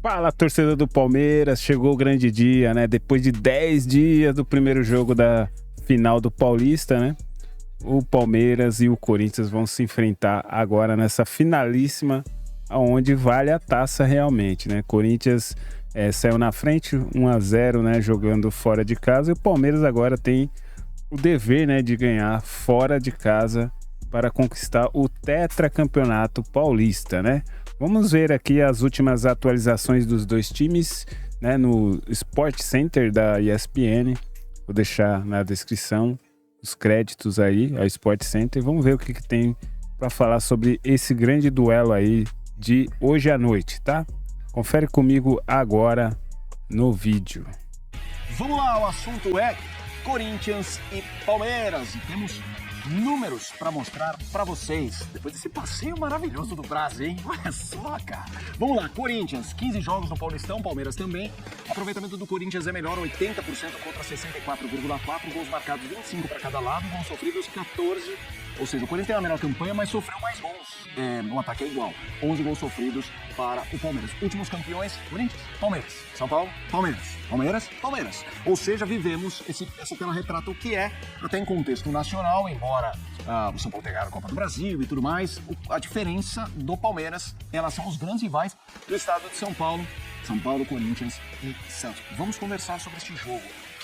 Fala, torcedor do Palmeiras, chegou o grande dia, né? Depois de 10 dias do primeiro jogo da final do Paulista, né? O Palmeiras e o Corinthians vão se enfrentar agora nessa finalíssima, onde vale a taça realmente, né? Corinthians saiu na frente, 1-0, né? Jogando fora de casa, e o Palmeiras agora tem o dever, né? De ganhar fora de casa para conquistar o tetracampeonato paulista, né? Vamos ver aqui as últimas atualizações dos dois times, né, no Sport Center da ESPN. Vou deixar na descrição os créditos aí ao Sport Center. Vamos ver o que tem para falar sobre esse grande duelo aí de hoje à noite, tá? Confere comigo agora no vídeo. Vamos lá, o assunto é Corinthians e Palmeiras. E temos números para mostrar para vocês. Depois desse passeio maravilhoso do Brasil, hein? Olha só, cara. Vamos lá, Corinthians, 15 jogos no Paulistão, Palmeiras também. Aproveitamento do Corinthians é melhor, 80% contra 64,4. Gols marcados, 25 para cada lado. Gols sofridos, 14. Ou seja, o Corinthians tem a melhor campanha, mas sofreu mais gols. No ataque é igual. 11 gols sofridos para o Palmeiras. Últimos campeões, Corinthians, Palmeiras. São Paulo, Palmeiras. Palmeiras, Palmeiras. Ou seja, vivemos essa tela retrata o que é, até em contexto nacional, embora o São Paulo tenha a Copa do Brasil e tudo mais, a diferença do Palmeiras em relação aos grandes rivais do estado de São Paulo. São Paulo, Corinthians e Santos. Vamos conversar sobre este jogo.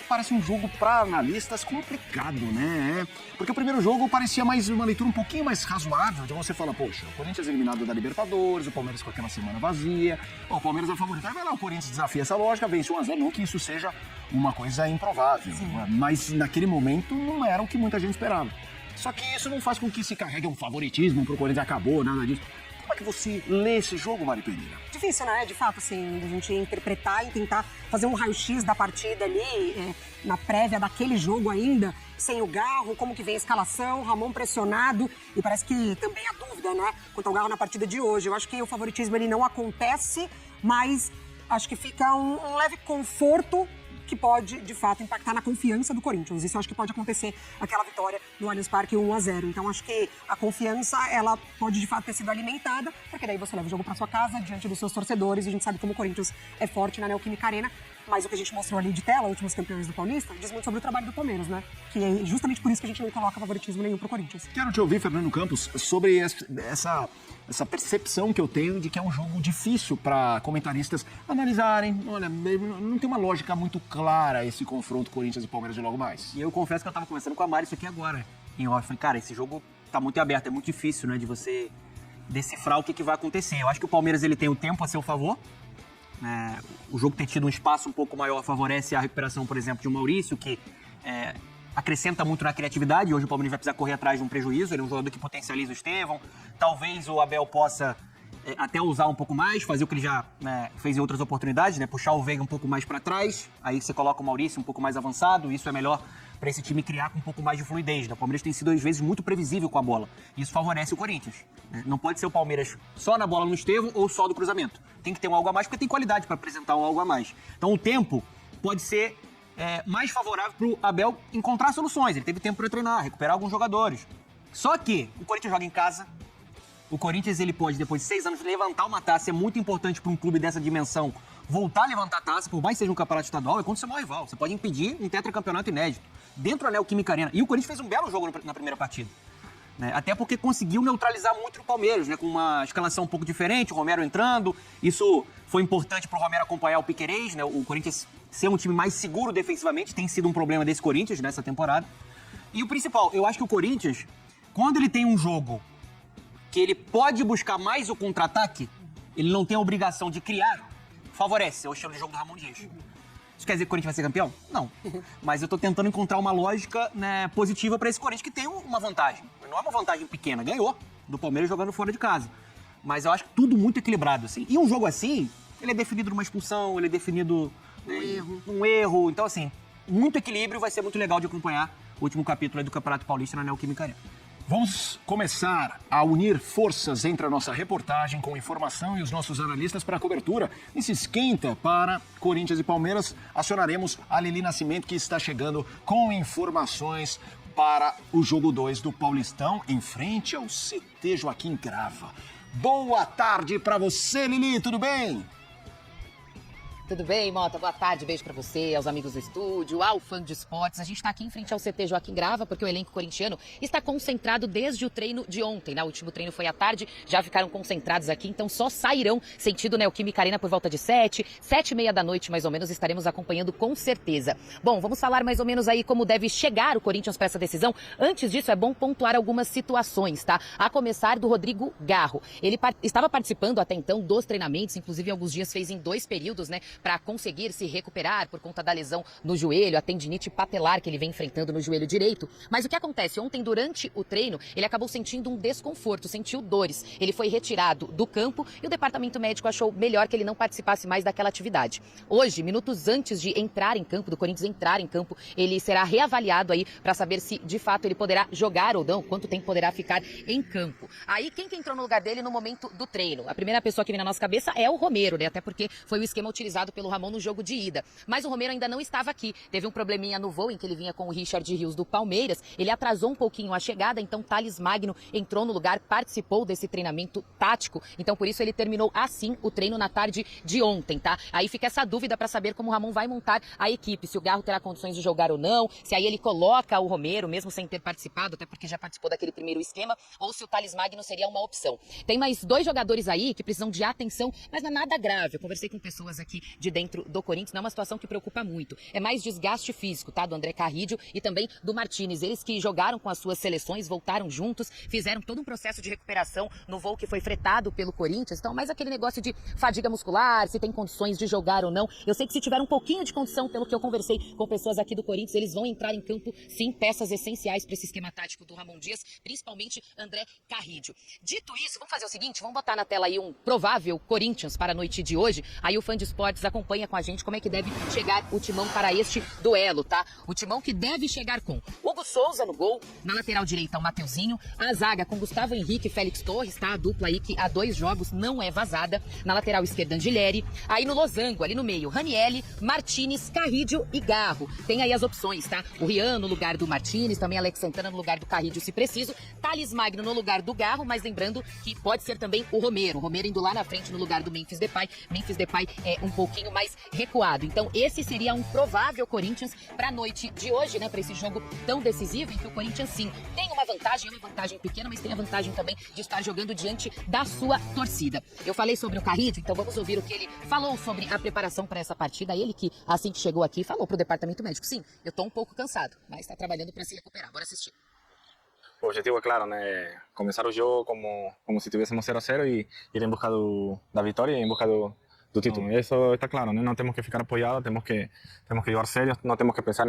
Parece um jogo para analistas complicado, né? Porque o primeiro jogo parecia mais uma leitura um pouquinho mais razoável, de você falar, poxa, o Corinthians eliminado da Libertadores, o Palmeiras com aquela semana vazia, o Palmeiras é favorito, vai lá, o Corinthians desafia essa lógica, vence 1-0, não que isso seja uma coisa improvável, mas naquele momento não era o que muita gente esperava. Só que isso não faz com que se carregue um favoritismo pro Corinthians, acabou, nada disso. Como é que você lê esse jogo, Mari Pereira? Difícil, né? De fato, assim, a gente interpretar e tentar fazer um raio-x da partida ali, na prévia daquele jogo ainda, sem o Garro, como que vem a escalação, Ramon pressionado, e parece que também há dúvida, né? Quanto ao Garro na partida de hoje. Eu acho que o favoritismo ele não acontece, mas acho que fica um leve conforto que pode, de fato, impactar na confiança do Corinthians. Isso eu acho que pode acontecer aquela vitória no Allianz Parque 1-0. Então, acho que a confiança, ela pode, de fato, ter sido alimentada, porque daí você leva o jogo para sua casa, diante dos seus torcedores, e a gente sabe como o Corinthians é forte na Neoquímica Arena. Mas o que a gente mostrou ali de tela, últimos campeões do Paulista, diz muito sobre o trabalho do Palmeiras, né? Que é justamente por isso que a gente não coloca favoritismo nenhum pro Corinthians. Quero te ouvir, Fernando Campos, sobre essa percepção que eu tenho de que é um jogo difícil para comentaristas analisarem. Olha, não tem uma lógica muito clara esse confronto Corinthians e Palmeiras de logo mais. E eu confesso que eu tava conversando com a Mari isso aqui agora. Em off, falei, cara, esse jogo tá muito aberto, é muito difícil, né, de você decifrar o que vai acontecer. Eu acho que o Palmeiras ele tem o tempo a seu favor. O jogo ter tido um espaço um pouco maior favorece a recuperação, por exemplo, de um Maurício, que acrescenta muito na criatividade. Hoje o Palmeiras vai precisar correr atrás de um prejuízo. Ele é um jogador que potencializa o Estevão. Talvez o Abel possa até usar um pouco mais, fazer o que ele já fez em outras oportunidades, né? Puxar o Veiga um pouco mais para trás. Aí você coloca o Maurício um pouco mais avançado. Isso é melhor para esse time criar com um pouco mais de fluidez. O Palmeiras tem sido, às vezes, muito previsível com a bola. Isso favorece o Corinthians. Não pode ser o Palmeiras só na bola no Estevão ou só do cruzamento. Tem que ter um algo a mais, porque tem qualidade para apresentar um algo a mais. Então o tempo pode ser mais favorável para o Abel encontrar soluções. Ele teve tempo para treinar, recuperar alguns jogadores. Só que o Corinthians joga em casa. O Corinthians ele pode, depois de 6 anos, levantar uma taça. É muito importante para um clube dessa dimensão voltar a levantar a taça, por mais que seja um campeonato estadual, é contra o seu maior rival. Você pode impedir um tetracampeonato inédito dentro da Neoquímica Arena. E o Corinthians fez um belo jogo na primeira partida. Até porque conseguiu neutralizar muito o Palmeiras, né? Com uma escalação um pouco diferente, o Romero entrando. Isso foi importante para o Romero acompanhar o Piquerez, né? O Corinthians ser um time mais seguro defensivamente tem sido um problema desse Corinthians nessa temporada. E o principal, eu acho que o Corinthians, quando ele tem um jogo que ele pode buscar mais o contra-ataque, ele não tem a obrigação de criar, favorece. É o estilo de jogo do Ramon Dias. Isso quer dizer que o Corinthians vai ser campeão? Não. Mas eu tô tentando encontrar uma lógica, né, positiva para esse Corinthians que tem uma vantagem. Não é uma vantagem pequena, ganhou do Palmeiras jogando fora de casa. Mas eu acho que tudo muito equilibrado, assim. E um jogo assim, ele é definido numa expulsão, ele é definido num erro. Então, assim, muito equilíbrio, vai ser muito legal de acompanhar o último capítulo aí do Campeonato Paulista na Neoquímica Arena. Vamos começar a unir forças entre a nossa reportagem com informação e os nossos analistas para a cobertura. Nesse esquenta para Corinthians e Palmeiras, acionaremos a Lili Nascimento, que está chegando com informações para o jogo 2 do Paulistão, em frente ao CT Joaquim Grava. Boa tarde para você, Lili, tudo bem? Tudo bem, Mota? Boa tarde, beijo pra você, aos amigos do estúdio, ao fã de esportes. A gente tá aqui em frente ao CT Joaquim Grava, porque o elenco corintiano está concentrado desde o treino de ontem, né? O último treino foi à tarde, já ficaram concentrados aqui, então só sairão sentido Neoquímica Arena por volta de 7h30 da noite, mais ou menos, estaremos acompanhando com certeza. Bom, vamos falar mais ou menos aí como deve chegar o Corinthians para essa decisão. Antes disso, é bom pontuar algumas situações, tá? A começar do Rodrigo Garro. Ele estava participando até então dos treinamentos, inclusive alguns dias fez em 2 períodos, né? Para conseguir se recuperar por conta da lesão no joelho, a tendinite patelar que ele vem enfrentando no joelho direito. Mas o que acontece? Ontem, durante o treino, ele acabou sentindo um desconforto, sentiu dores. Ele foi retirado do campo e o departamento médico achou melhor que ele não participasse mais daquela atividade. Hoje, minutos antes de entrar em campo, do Corinthians entrar em campo, ele será reavaliado aí para saber se, de fato, ele poderá jogar ou não, quanto tempo poderá ficar em campo. Aí, quem que entrou no lugar dele no momento do treino? A primeira pessoa que vem na nossa cabeça é o Romero, né? Até porque foi o esquema utilizado pelo Ramon no jogo de ida. Mas o Romero ainda não estava aqui. Teve um probleminha no voo em que ele vinha com o Richard Rios do Palmeiras. Ele atrasou um pouquinho a chegada, então Thales Magno entrou no lugar, participou desse treinamento tático. Então por isso ele terminou assim o treino na tarde de ontem, tá? Aí fica essa dúvida para saber como o Ramon vai montar a equipe, se o Garro terá condições de jogar ou não, se aí ele coloca o Romero, mesmo sem ter participado, até porque já participou daquele primeiro esquema, ou se o Thales Magno seria uma opção. Tem mais 2 jogadores aí que precisam de atenção, mas não é nada grave. Eu conversei com pessoas aqui de dentro do Corinthians, não é uma situação que preocupa muito. É mais desgaste físico, tá? Do André Carrídio e também do Martínez. Eles que jogaram com as suas seleções, voltaram juntos, fizeram todo um processo de recuperação no voo que foi fretado pelo Corinthians. Então, mais aquele negócio de fadiga muscular, se tem condições de jogar ou não. Eu sei que se tiver um pouquinho de condição, pelo que eu conversei com pessoas aqui do Corinthians, eles vão entrar em campo, sim, peças essenciais para esse esquema tático do Ramon Dias, principalmente André Carrídio. Dito isso, vamos fazer o seguinte, vamos botar na tela aí um provável Corinthians para a noite de hoje. Aí o fã de esportes acompanha com a gente como é que deve chegar o timão para este duelo, tá? O timão que deve chegar com Hugo Souza no gol, na lateral direita o Mateuzinho, a zaga com Gustavo Henrique e Félix Torres, tá? A dupla aí que há 2 jogos não é vazada, na lateral esquerda Angileri, aí no losango, ali no meio, Ranielli, Martínez, Carrídio e Garro. Tem aí as opções, tá? O Rian no lugar do Martínez, também Alex Santana no lugar do Carrídio se preciso, Thales Magno no lugar do Garro, mas lembrando que pode ser também o Romero indo lá na frente no lugar do Memphis Depay. Memphis Depay é um pouquinho mais recuado. Então esse seria um provável Corinthians para a noite de hoje, né? Para esse jogo tão decisivo em que o Corinthians sim tem uma vantagem pequena, mas tem a vantagem também de estar jogando diante da sua torcida. Eu falei sobre o Carrídio, então vamos ouvir o que ele falou sobre a preparação para essa partida. Ele que assim que chegou aqui falou pro departamento médico, sim, eu tô um pouco cansado, mas está trabalhando para se recuperar. Bora assistir. O objetivo é claro, né? Começar o jogo como se tivéssemos 0-0 e ir em busca da vitória e em busca do título. Isso está claro, né? Não temos que ficar apoiados, temos que jogar sério, não temos que pensar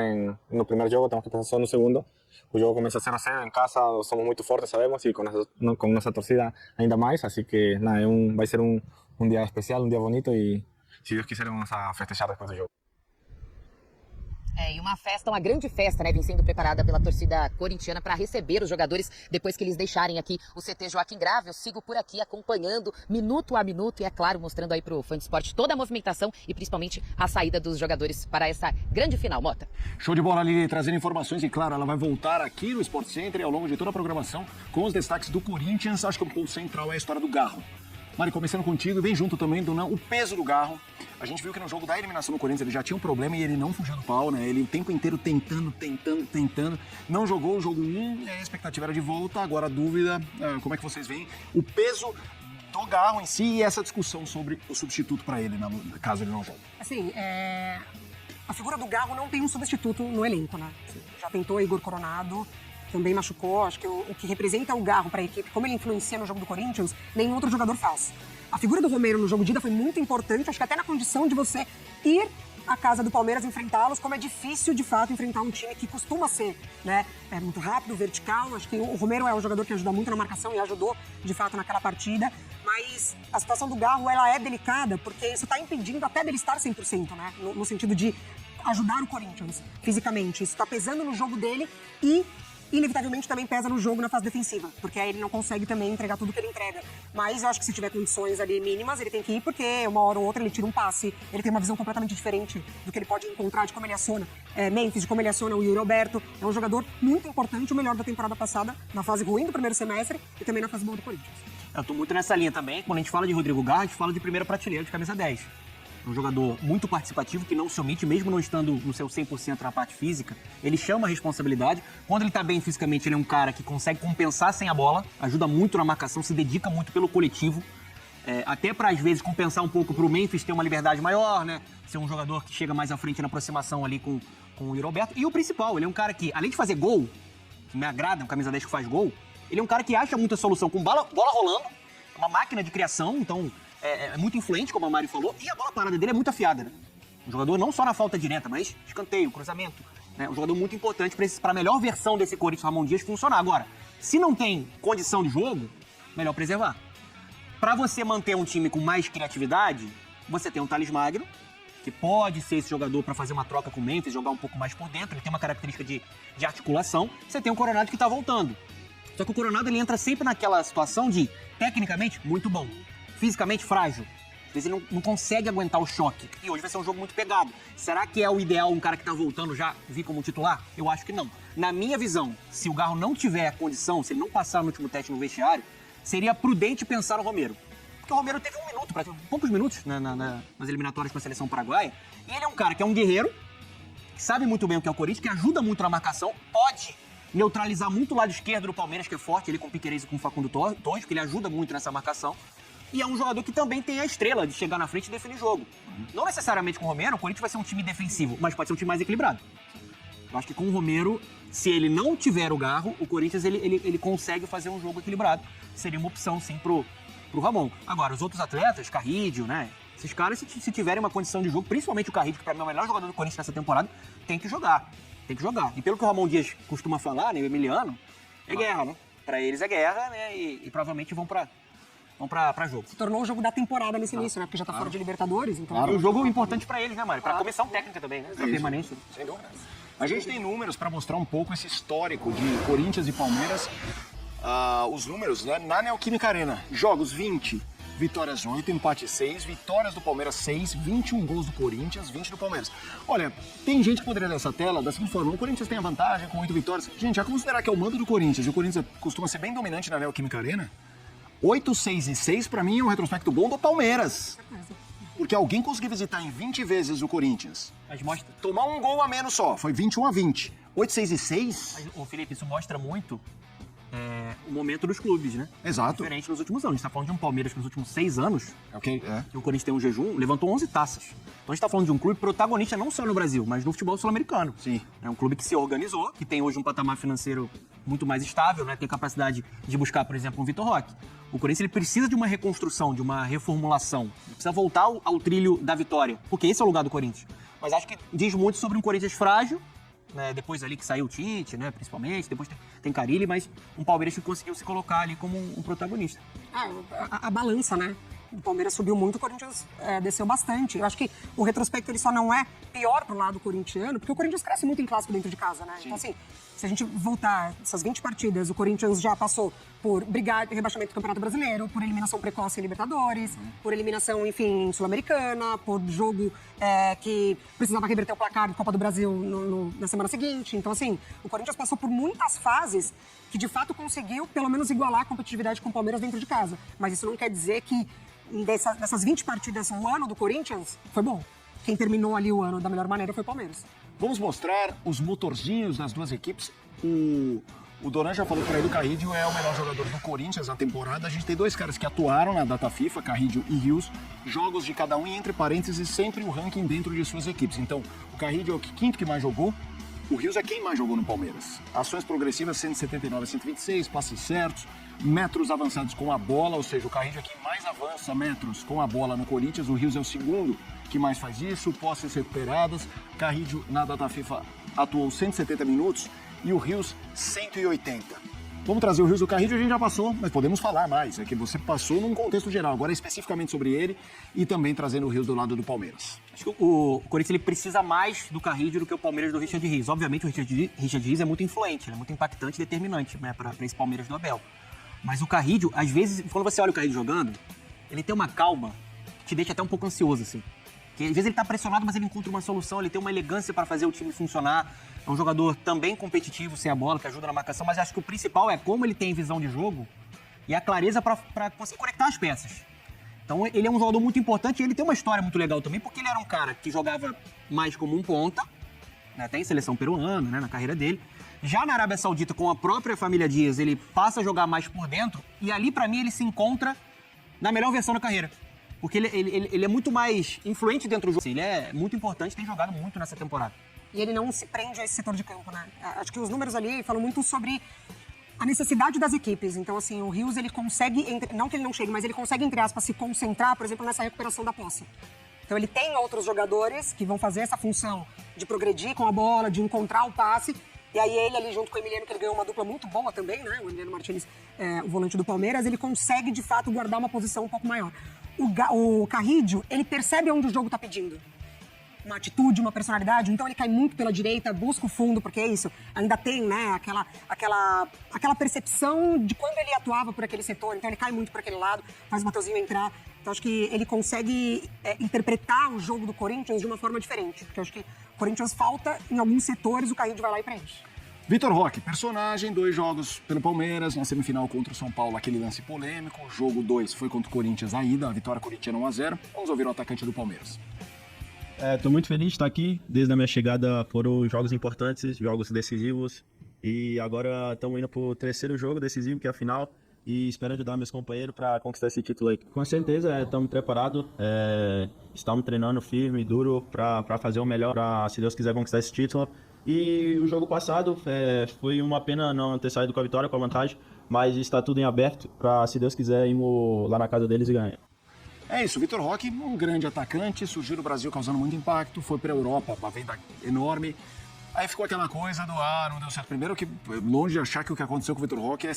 no primeiro jogo, temos que pensar só no segundo. O jogo começa 0-0 em casa, somos muito fortes, sabemos, e com nossa torcida ainda mais, assim que nada, vai ser um dia especial, um dia bonito e se Deus quiser vamos a festejar depois do jogo. E uma festa, uma grande festa, né, vem sendo preparada pela torcida corintiana para receber os jogadores depois que eles deixarem aqui o CT Joaquim Grava. Eu sigo por aqui acompanhando minuto a minuto e, é claro, mostrando aí pro fã de esporte toda a movimentação e principalmente a saída dos jogadores para essa grande final, Mota. Show de bola, Lili, trazendo informações e, claro, ela vai voltar aqui no Sport Center e ao longo de toda a programação com os destaques do Corinthians. Acho que o ponto central é a história do Garro. Mari, começando contigo, vem junto também o peso do Garro. A gente viu que no jogo da eliminação do Corinthians ele já tinha um problema e ele não fugiu do pau, né? Ele o tempo inteiro tentando. Não jogou o jogo 1, a expectativa era de volta. Agora a dúvida, como é que vocês veem o peso do Garro em si e essa discussão sobre o substituto para ele, caso ele não jogue? Assim, a figura do Garro não tem um substituto no elenco, né? Já tentou Igor Coronado, também machucou. Acho que o que representa o Garro para a equipe, como ele influencia no jogo do Corinthians, nenhum outro jogador faz. A figura do Romero no jogo de ida foi muito importante, acho que até na condição de você ir à casa do Palmeiras enfrentá-los, como é difícil de fato enfrentar um time que costuma ser, né, muito rápido, vertical. Acho que o Romero é um jogador que ajuda muito na marcação e ajudou de fato naquela partida, mas a situação do Garro ela é delicada porque isso está impedindo até dele estar 100%, né, no sentido de ajudar o Corinthians fisicamente. Isso está pesando no jogo dele e inevitavelmente também pesa no jogo na fase defensiva, porque aí ele não consegue também entregar tudo que ele entrega. Mas eu acho que se tiver condições ali mínimas, ele tem que ir, porque uma hora ou outra ele tira um passe, ele tem uma visão completamente diferente do que ele pode encontrar, de como ele aciona Memphis, de como ele aciona o Yuri Alberto. É um jogador muito importante, o melhor da temporada passada, na fase ruim do primeiro semestre e também na fase boa do Corinthians. Eu tô muito nessa linha também. Quando a gente fala de Rodrigo Garro, a gente fala de primeira prateleira de camisa 10. É um jogador muito participativo, que não se omite, mesmo não estando no seu 100% na parte física. Ele chama a responsabilidade. Quando ele tá bem fisicamente, ele é um cara que consegue compensar sem a bola, ajuda muito na marcação, se dedica muito pelo coletivo. Até para, às vezes, compensar um pouco pro Memphis ter uma liberdade maior, né? Ser um jogador que chega mais à frente na aproximação ali com o Yuri Alberto. E o principal, ele é um cara que, além de fazer gol, que me agrada, um camisa 10 que faz gol, ele é um cara que acha muita solução com bola rolando, uma máquina de criação, então é muito influente, como a Mari falou, e a bola parada dele é muito afiada, né? Um jogador não só na falta direta, mas escanteio, cruzamento, né? Um jogador muito importante para a melhor versão desse Corinthians Ramon Dias funcionar. Agora, se não tem condição de jogo, melhor preservar. Para você manter um time com mais criatividade, você tem um Thales Magno, que pode ser esse jogador para fazer uma troca com o Memphis, jogar um pouco mais por dentro, ele tem uma característica de articulação. Você tem o Coronado que tá voltando. Só que o Coronado, ele entra sempre naquela situação de, tecnicamente, muito bom, fisicamente frágil. Às vezes ele não consegue aguentar o choque. E hoje vai ser um jogo muito pegado. Será que é o ideal um cara que tá voltando já vir como titular? Eu acho que não. Na minha visão, se o Garro não tiver a condição, se ele não passar no último teste no vestiário, seria prudente pensar no Romero. Porque o Romero teve poucos minutos nas eliminatórias com a seleção paraguaia. E ele é um cara que é um guerreiro, que sabe muito bem o que é o Corinthians, que ajuda muito na marcação, pode neutralizar muito o lado esquerdo do Palmeiras, que é forte, ali com o Piquerez e com o Facundo Torres, que ele ajuda muito nessa marcação. E é um jogador que também tem a estrela de chegar na frente e definir jogo. Não necessariamente com o Romero, o Corinthians vai ser um time defensivo, mas pode ser um time mais equilibrado. Eu acho que com o Romero, se ele não tiver o Garro, o Corinthians ele consegue fazer um jogo equilibrado. Seria uma opção, sim, pro Ramon. Agora, os outros atletas, Carrídio, né? Esses caras, se tiverem uma condição de jogo, principalmente o Carrídio, que pra mim é o melhor jogador do Corinthians nessa temporada, tem que jogar. Tem que jogar. E pelo que o Ramon Dias costuma falar, né, o Emiliano, é guerra, né? Pra eles é guerra, né? E provavelmente vão pra jogo. Se tornou o jogo da temporada nesse início, né? Porque já tá fora de Libertadores, então... Claro, um jogo importante pra eles, né, Mário? Pra comissão técnica também, né? Pra permanência. Sem dúvida. A gente tem números para mostrar um pouco esse histórico de Corinthians e Palmeiras. Os números, né? Na Neoquímica Arena. Jogos 20, vitórias 8, empate 6, vitórias do Palmeiras 6, 21 gols do Corinthians, 20 do Palmeiras. Olha, tem gente que poderia ler essa tela da seguinte forma: o Corinthians tem a vantagem com 8 vitórias. Gente, já considerar que é o mando do Corinthians, e o Corinthians costuma ser bem dominante na Neoquímica Arena, 8, 6 e 6 pra mim é um retrospecto bom do Palmeiras. Porque alguém conseguiu visitar em 20 vezes o Corinthians. Mas mostra... Tomar um gol a menos só, foi 21-20. 8, 6 e 6... Mas, ô Felipe, isso mostra muito o momento dos clubes, né? Exato. Diferente nos últimos anos. A gente tá falando de um Palmeiras que nos últimos 6 anos, Ok, que o Corinthians tem um jejum, levantou 11 taças. Então a gente tá falando de um clube protagonista não só no Brasil, mas no futebol sul-americano. Sim. É um clube que se organizou, que tem hoje um patamar financeiro muito mais estável, né? Tem capacidade de buscar, por exemplo, um Vitor Roque. O Corinthians ele precisa de uma reconstrução, de uma reformulação. Ele precisa voltar ao trilho da vitória, porque esse é o lugar do Corinthians. Mas acho que diz muito sobre um Corinthians frágil, né? Depois ali que saiu o Tite, né? Principalmente, depois tem Carille, mas um Palmeiras que conseguiu se colocar ali como um protagonista. A balança, né? O Palmeiras subiu muito, o Corinthians desceu bastante. Eu acho que o retrospecto ele só não é pior pro lado corintiano, porque o Corinthians cresce muito em clássico dentro de casa, né? Sim. Então, assim, se a gente voltar essas 20 partidas, o Corinthians já passou por brigar em rebaixamento do Campeonato Brasileiro, por eliminação precoce em Libertadores, por eliminação, enfim, em Sul-Americana, por jogo que precisava reverter o placar de Copa do Brasil na semana seguinte. Então, assim, o Corinthians passou por muitas fases que, de fato, conseguiu, pelo menos, igualar a competitividade com o Palmeiras dentro de casa. Mas isso não quer dizer que dessas 20 partidas, o ano do Corinthians foi bom. Quem terminou ali o ano da melhor maneira foi o Palmeiras. Vamos mostrar os motorzinhos das duas equipes. O Doran já falou por aí do Carrídio, é o melhor jogador do Corinthians na temporada. A gente tem dois caras que atuaram na data FIFA, Carrídio e Rios. Jogos de cada um e, entre parênteses, sempre o ranking dentro de suas equipes. Então, o Carrídio é o quinto que mais jogou. O Rios é quem mais jogou no Palmeiras. Ações progressivas 179 a 126, passes certos, metros avançados com a bola, ou seja, o Carrídio é quem mais avança metros com a bola no Corinthians. O Rios é o segundo que mais faz isso, posses recuperadas. Carrídio na data FIFA atuou 170 minutos e o Rios 180. Vamos trazer o Rios do Carrídio, a gente já passou, mas podemos falar mais. É que você passou num contexto geral, agora especificamente sobre ele e também trazendo o Rios do lado do Palmeiras. Acho que o Corinthians ele precisa mais do Carrídio do que o Palmeiras do Richard Rios. Obviamente o Richard Rios é muito influente, é muito impactante e determinante, né, para esse Palmeiras do Abel. Mas o Carrídio, às vezes, quando você olha o Carrídio jogando, ele tem uma calma que te deixa até um pouco ansioso, assim. Porque às vezes ele tá pressionado, mas ele encontra uma solução, ele tem uma elegância para fazer o time funcionar. É um jogador também competitivo sem a bola, que ajuda na marcação, mas acho que o principal é como ele tem visão de jogo e a clareza para conseguir conectar as peças. Então ele é um jogador muito importante e ele tem uma história muito legal também, porque ele era um cara que jogava mais como um ponta, né, até em seleção peruana, né, na carreira dele. Já na Arábia Saudita, com a própria família Dias, ele passa a jogar mais por dentro e ali, pra mim, ele se encontra na melhor versão da carreira. Porque ele é muito mais influente dentro do jogo. Ele é muito importante, tem jogado muito nessa temporada. E ele não se prende a esse setor de campo, né? Acho que os números ali falam muito sobre a necessidade das equipes. Então, assim, o Rios, ele consegue, não que ele não chegue, mas ele consegue, entre aspas, se concentrar, por exemplo, nessa recuperação da posse. Então, ele tem outros jogadores que vão fazer essa função de progredir com a bola, de encontrar o passe. E aí ele ali, junto com o Emiliano, que ele ganhou uma dupla muito boa também, né? O Emiliano Martínez, o volante do Palmeiras, ele consegue, de fato, guardar uma posição um pouco maior. O Carrídio, ele percebe onde o jogo tá pedindo. Uma atitude, uma personalidade, então ele cai muito pela direita, busca o fundo, porque é isso, ainda tem, né, aquela percepção de quando ele atuava por aquele setor, então ele cai muito para aquele lado, faz o Mateuzinho entrar, então acho que ele consegue interpretar o jogo do Corinthians de uma forma diferente, porque acho que o Corinthians falta em alguns setores, o Carrídio vai lá e preenche. Vitor Roque, personagem, 2 jogos pelo Palmeiras, na semifinal contra o São Paulo, aquele lance polêmico, jogo 2 foi contra o Corinthians a ida, a vitória corintiana 1-0, vamos ouvir o atacante do Palmeiras. Estou muito feliz de estar aqui. Desde a minha chegada foram jogos importantes, jogos decisivos. E agora estamos indo para o 3º jogo decisivo, que é a final. E espero ajudar meus companheiros para conquistar esse título aí. Com certeza estamos preparados. Estamos treinando firme e duro para fazer o melhor, para, se Deus quiser, conquistar esse título. E o jogo passado foi uma pena não ter saído com a vitória, com a vantagem. Mas está tudo em aberto para, se Deus quiser, irmos lá na casa deles e ganhar. É isso, Vitor Roque, um grande atacante, surgiu no Brasil causando muito impacto, foi para a Europa, uma venda enorme. Aí ficou aquela coisa do não deu certo. Primeiro que, longe de achar que o que aconteceu com o Vitor Roque é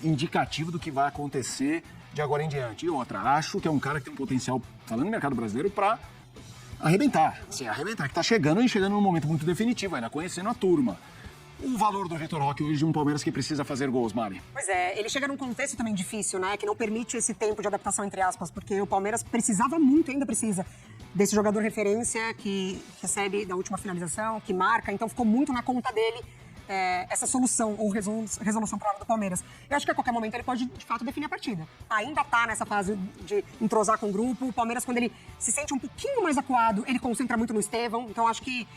indicativo do que vai acontecer de agora em diante. E outra, acho que é um cara que tem um potencial, falando no mercado brasileiro, para arrebentar. Assim, arrebentar, que tá chegando num momento muito definitivo, ainda conhecendo a turma. O valor do Vitor Roque hoje de um Palmeiras que precisa fazer gols, Mari? Pois é, ele chega num contexto também difícil, né? Que não permite esse tempo de adaptação, entre aspas, porque o Palmeiras precisava muito, ainda precisa, desse jogador referência que recebe da última finalização, que marca, então ficou muito na conta dele essa solução ou resolução para o lado do Palmeiras. Eu acho que a qualquer momento ele pode, de fato, definir a partida. Ainda tá nessa fase de entrosar com o grupo. O Palmeiras, quando ele se sente um pouquinho mais acuado, ele concentra muito no Estevão, então acho que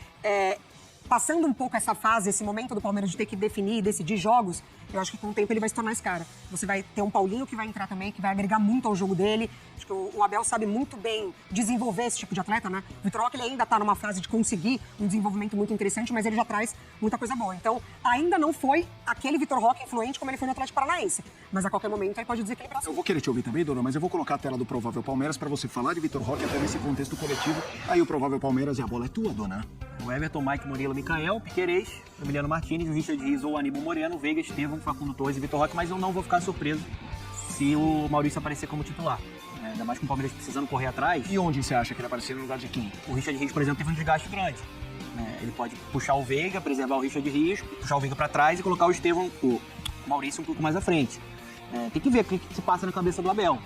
passando um pouco essa fase, esse momento do Palmeiras de ter que definir e decidir jogos, eu acho que com o tempo ele vai se tornar esse cara. Você vai ter um Paulinho que vai entrar também, que vai agregar muito ao jogo dele. Acho que o Abel sabe muito bem desenvolver esse tipo de atleta, né? O Vitor Roque, ele ainda tá numa fase de conseguir um desenvolvimento muito interessante, mas ele já traz muita coisa boa. Então, ainda não foi aquele Vitor Roque influente como ele foi no Atlético Paranaense. Mas a qualquer momento ele pode dizer que ele braçou. Eu vou querer te ouvir também, Dona, mas eu vou colocar a tela do Provável Palmeiras para você falar de Vitor Roque até nesse contexto coletivo. Aí o Provável Palmeiras e a bola é tua, Dona. O Everton, Mike, Murilo, Micael, Piquerez, Emiliano Martínez, o Richard Rios ou Aníbal Moreno, Veiga, Estevão, Facundo Torres e Vitor Roque, mas eu não vou ficar surpreso se o Maurício aparecer como titular. Ainda mais com o Palmeiras precisando correr atrás. E onde você acha que ele aparecer no lugar de quem? O Richard Rios, por exemplo, teve um desgaste grande. Ele pode puxar o Veiga, preservar o Richard Rios, puxar o Veiga para trás e colocar o Estevão, o Maurício um pouco mais à frente. Tem que ver o que se passa na cabeça do Abel.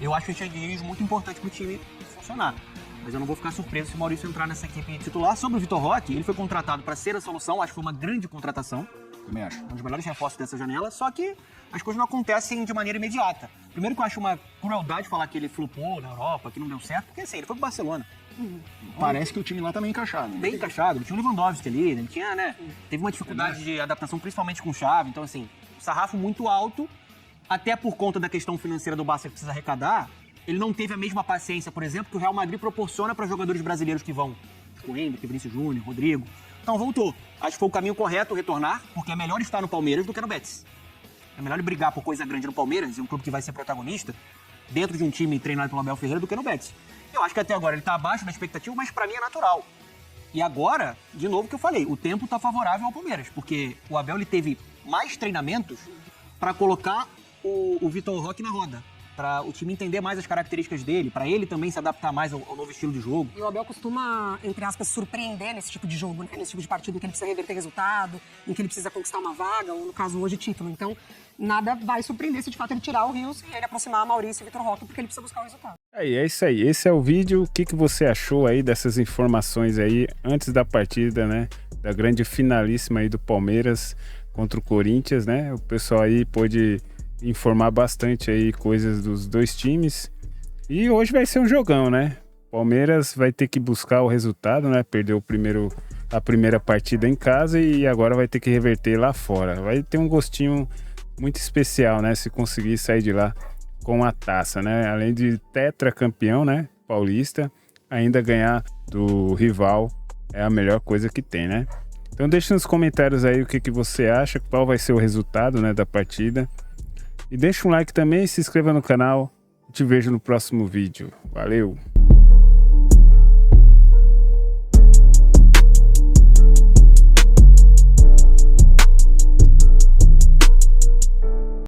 Eu acho o Richard Rios muito importante para o time funcionar. Mas eu não vou ficar surpreso se o Maurício entrar nessa equipe titular. Sobre o Vitor Roque, ele foi contratado para ser a solução, acho que foi uma grande contratação. Também acho. Um dos melhores reforços dessa janela, só que as coisas não acontecem de maneira imediata. Primeiro que eu acho uma crueldade falar que ele flopou na Europa, que não deu certo, porque assim, ele foi pro Barcelona. Parece que o time lá tá meio encaixado. Né? Bem encaixado, ele tinha o Lewandowski ali, ele tinha, né? Teve uma dificuldade de adaptação, principalmente com chave, então assim, sarrafo muito alto, até por conta da questão financeira do Barça que precisa arrecadar. Ele não teve a mesma paciência, por exemplo, que o Real Madrid proporciona para jogadores brasileiros que vão. O Henrique, Vinícius Júnior, Rodrigo. Então voltou. Acho que foi o caminho correto retornar, porque é melhor estar no Palmeiras do que no Betis. É melhor ele brigar por coisa grande no Palmeiras, um clube que vai ser protagonista, dentro de um time treinado pelo Abel Ferreira, do que no Betis. Eu acho que até agora ele tá abaixo da expectativa, mas para mim é natural. E agora, de novo que eu falei, o tempo tá favorável ao Palmeiras, porque o Abel ele teve mais treinamentos para colocar o Vitor Roque na roda. Para o time entender mais as características dele, para ele também se adaptar mais ao novo estilo de jogo. E o Abel costuma, entre aspas, surpreender nesse tipo de jogo, né? Nesse tipo de partido em que ele precisa reverter resultado, em que ele precisa conquistar uma vaga, ou no caso hoje título. Então, nada vai surpreender se de fato ele tirar o Rios e ele aproximar a Maurício e Vitor Roque, porque ele precisa buscar o resultado. É isso aí. Esse é o vídeo. O que você achou aí dessas informações aí antes da partida, né? Da grande finalíssima aí do Palmeiras contra o Corinthians, né? O pessoal aí pôde informar bastante aí coisas dos dois times. E hoje vai ser um jogão, né? Palmeiras vai ter que buscar o resultado, né? Perdeu a primeira partida em casa e agora vai ter que reverter lá fora. Vai ter um gostinho muito especial, né? Se conseguir sair de lá com a taça, né? Além de tetracampeão, né? Paulista, ainda ganhar do rival é a melhor coisa que tem, né? Então deixa nos comentários aí o que você acha, qual vai ser o resultado, né, da partida. E deixa um like também, se inscreva no canal. Te vejo no próximo vídeo. Valeu!